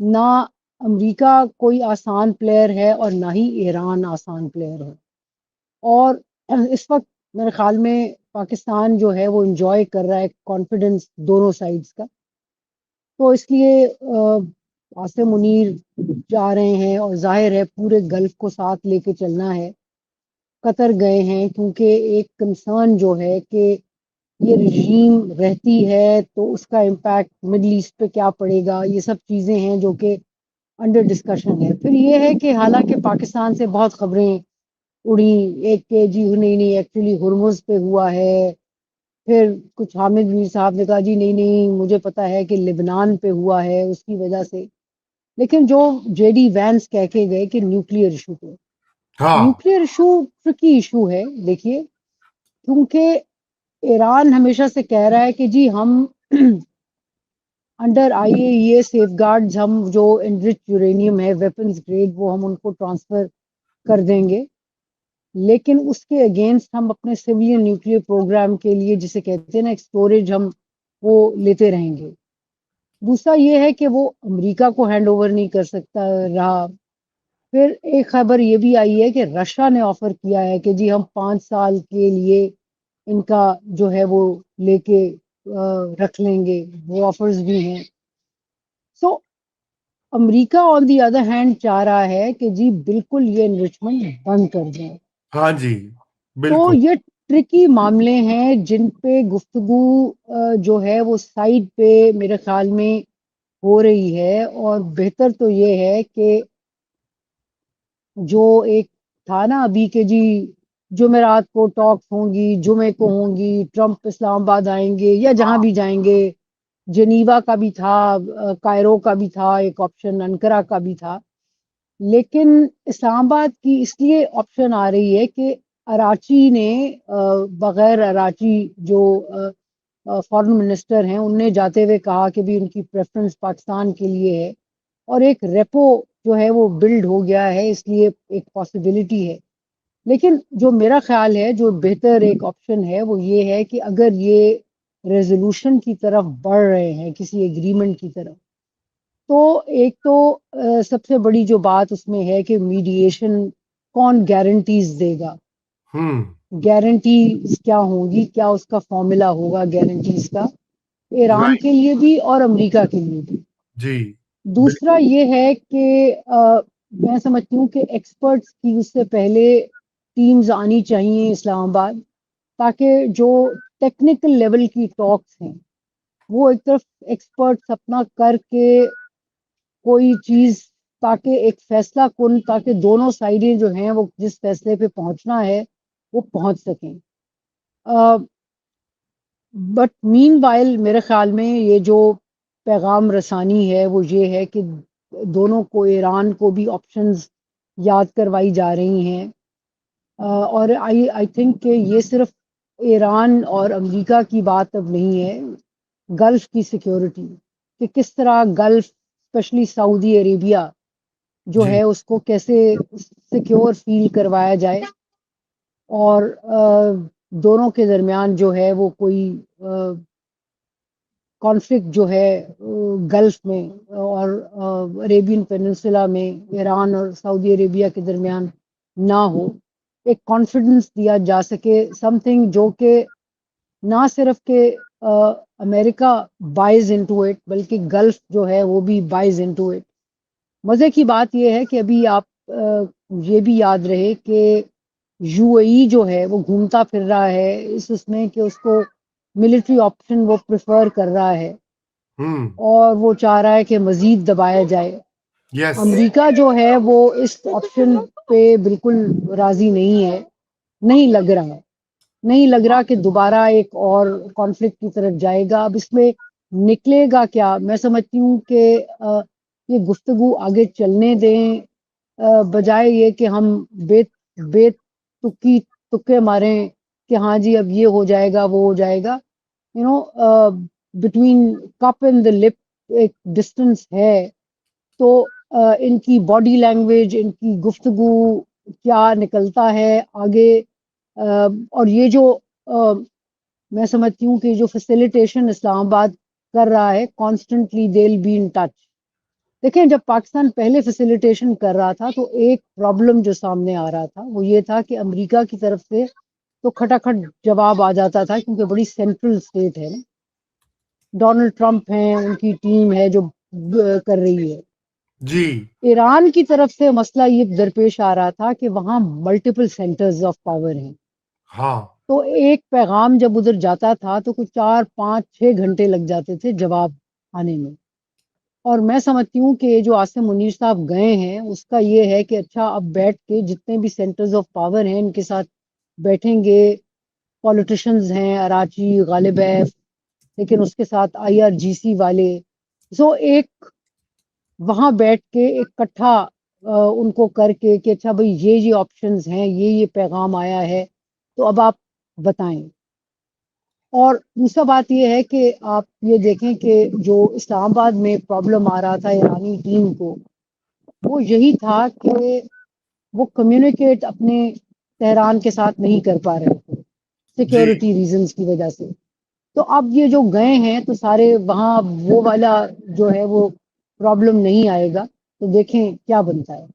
نہ امریکہ کوئی آسان پلیئر ہے اور نہ ہی ایران آسان پلیئر ہے. اور اس وقت میرے خیال میں پاکستان جو ہے وہ انجوائے کر رہا ہے کانفیڈنس دونوں سائڈز کا. تو اس لیے عاصم منیر جا رہے ہیں اور ظاہر ہے پورے گلف کو ساتھ لے کے چلنا ہے. قطر گئے ہیں کیونکہ ایک کنسرن جو ہے کہ یہ رژیم رہتی ہے تو اس کا امپیکٹ مڈل ایسٹ پہ کیا پڑے گا، یہ سب چیزیں ہیں جو کہ انڈر ڈسکشن ہے. پھر یہ ہے کہ حالانکہ پاکستان سے بہت خبریں اڑی، ایک کہ جی نہیں ایکچولی ہرمز پہ ہوا ہے، پھر کچھ حامد میر صاحب نے کہا جی نہیں مجھے پتا ہے کہ لبنان پہ ہوا ہے اس کی وجہ سے. لیکن جو جے ڈی وینس کہہ کے گئے کہ نیوکلیئر ایشو پہ، ہاں نیوکلیئر ایشو ٹرکی ایشو ہے دیکھیے، کیونکہ ایران ہمیشہ سے کہہ رہا ہے کہ جی ہم انڈر آئی اے ای سیف گارڈز ہم جو انرچ یورینیم ہے ویپنز گریڈ وہ ہم ان کو ٹرانسفر کر دیں گے، لیکن اس کے اگینسٹ ہم اپنے سویلین نیوکلیئر پروگرام کے لیے جسے کہتے ہیں نا اسٹوریج ہم وہ لیتے رہیں گے. دوسرا یہ ہے کہ وہ امریکہ کو ہینڈ اوور نہیں کر سکتا رہا. پھر ایک خبر یہ بھی آئی ہے کہ رشیا نے آفر کیا ہے کہ جی ہم 5 سال کے لیے ان کا جو ہے وہ لے کے رکھ لیں گے، وہ آفرز بھی ہیں. سو امریکہ آن دی ادر ہینڈ چاہ رہا ہے کہ جی بالکل یہ انرچمنٹ بند کر دیں. ہاں جی تو بالکل. یہ ٹرکی معاملے ہیں جن پہ گفتگو جو ہے وہ سائڈ پہ میرے خیال میں ہو رہی ہے. اور بہتر تو یہ ہے کہ جو ایک تھا نا ابھی کہ جی جمعرات کو ٹاکس ہوں گی، جمعے کو ہوں گی، ٹرمپ اسلام آباد آئیں گے یا جہاں بھی جائیں گے، جنیوا کا بھی تھا، کائرو کا بھی تھا ایک آپشن، انقرہ کا بھی تھا. لیکن اسلام آباد کی اس لیے آپشن آ رہی ہے کہ اراچی نے بغیر اراچی جو فارن منسٹر ہیں ان نے جاتے ہوئے کہا کہ بھی ان کی پریفرنس پاکستان کے لیے ہے، اور ایک ریپو جو ہے وہ بلڈ ہو گیا ہے، اس لیے ایک پاسبلٹی ہے. لیکن جو میرا خیال ہے جو بہتر ایک آپشن ہے وہ یہ ہے کہ اگر یہ ریزولوشن کی طرف بڑھ رہے ہیں کسی ایگریمنٹ کی طرف، تو ایک تو سب سے بڑی جو بات اس میں ہے کہ میڈیشن کون گارنٹیز دے گا، ہوں گارنٹیز کیا ہوں گی، کیا اس کا فارمولا ہوگا گارنٹیز کا، ایران رائٹ کے لیے بھی اور امریکہ کے لیے بھی. جی دوسرا بالکل. یہ ہے کہ میں سمجھتی ہوں کہ ایکسپرٹس کی اس سے پہلے ٹیمز آنی چاہیے اسلام آباد، تاکہ جو ٹیکنیکل لیول کی ٹاکس ہیں وہ ایک طرف ایکسپرٹس اپنا کر کے کوئی چیز، تاکہ ایک فیصلہ کن، تاکہ دونوں سائڈیں جو ہیں وہ جس فیصلے پہ پہنچنا ہے وہ پہنچ سکیں. بٹ مین وائل میرے خیال میں یہ جو پیغام رسانی ہے وہ یہ ہے کہ دونوں کو، ایران کو بھی آپشنز یاد کروائی جا رہی ہیں. اور آئی تھنک کہ یہ صرف ایران اور امریکہ کی بات اب نہیں ہے، گلف کی سیکیورٹی، کہ کس طرح گلف اسپیشلی سعودی عربیہ جو جی ہے اس کو کیسے سیکیور فیل کروایا جائے، اور دونوں کے درمیان جو ہے وہ کوئی کانفلکٹ جو ہے گلف میں اور عریبین پیننسولا میں ایران اور سعودی عربیہ کے درمیان نہ ہو، ایک کانفیڈنس دیا جا سکے، سم تھنگ جو کہ نہ صرف کہ امریکہ بائز انٹو اٹ بلکہ گلف جو ہے وہ بھی بائز انٹو اٹ. مزے کی بات یہ ہے کہ ابھی آپ یہ بھی یاد رہے کہ یو اے ای جو ہے وہ گھومتا پھر رہا ہے اس میں کہ اس کو ملٹری آپشن وہ پریفر کر رہا ہے، ہوں اور وہ چاہ رہا ہے کہ مزید دبایا جائے. یس امریکہ جو ہے وہ اس آپشن پہ بالکل راضی نہیں ہے. نہیں لگ رہا کہ دوبارہ ایک اور کانفلکٹ کی طرف جائے گا. اب اس میں نکلے گا کیا؟ میں سمجھتی ہوں کہ یہ گفتگو آگے چلنے دیں، بجائے یہ کہ ہم بے تکے ماریں کہ ہاں جی اب یہ ہو جائے گا وہ ہو جائے گا. Between cup and the lip ایک ڈسٹنس ہے. تو ان کی باڈی لینگویج، ان کی گفتگو کیا نکلتا ہے آگے، اور یہ جو میں سمجھتی ہوں کہ جو فیسیلیٹیشن اسلام آباد کر رہا ہے constantly they will be in touch. دیکھیں جب پاکستان پہلے فیسیلیٹیشن کر رہا تھا تو ایک پرابلم جو سامنے آ رہا تھا وہ یہ تھا کہ امریکہ کی طرف سے تو کھٹاکھٹ جواب آ جاتا تھا کیونکہ بڑی سینٹرل اسٹیٹ ہے نا، ڈونلڈ ٹرمپ ہیں، ان کی ٹیم ہے جو کر رہی ہے۔ جی ایران کی طرف سے مسئلہ یہ درپیش آ رہا تھا کہ وہاں ملٹیپل سینٹرز آف پاور ہیں، ہاں تو ایک پیغام جب ادھر جاتا تھا تو کچھ 4 5 6 گھنٹے لگ جاتے تھے جواب آنے میں۔ اور میں سمجھتی ہوں کہ جو عاصم منیر صاحب گئے ہیں اس کا یہ ہے کہ اچھا اب بیٹھ کے جتنے بھی سینٹرز آف پاور ہیں ان کے ساتھ بیٹھیں گے، پولیٹیشنز ہیں اراچی غالب ہے، لیکن اس کے ساتھ IRGC والے، سو ایک وہاں بیٹھ کے ایک کٹھا ان کو کر کے کہ اچھا بھئی یہ آپشنز ہیں، یہ پیغام آیا ہے، تو اب آپ بتائیں۔ اور دوسرا بات یہ ہے کہ آپ یہ دیکھیں کہ جو اسلام آباد میں پرابلم آ رہا تھا ایرانی ٹیم کو، وہ یہی تھا کہ وہ کمیونیکیٹ اپنے تہران کے ساتھ نہیں کر پا رہے تھے جی سیکیورٹی ریزنز کی وجہ سے۔ تو اب یہ جو گئے ہیں تو سارے وہاں وہ والا جو ہے وہ پرابلم نہیں آئے گا، تو دیکھیں کیا بنتا ہے۔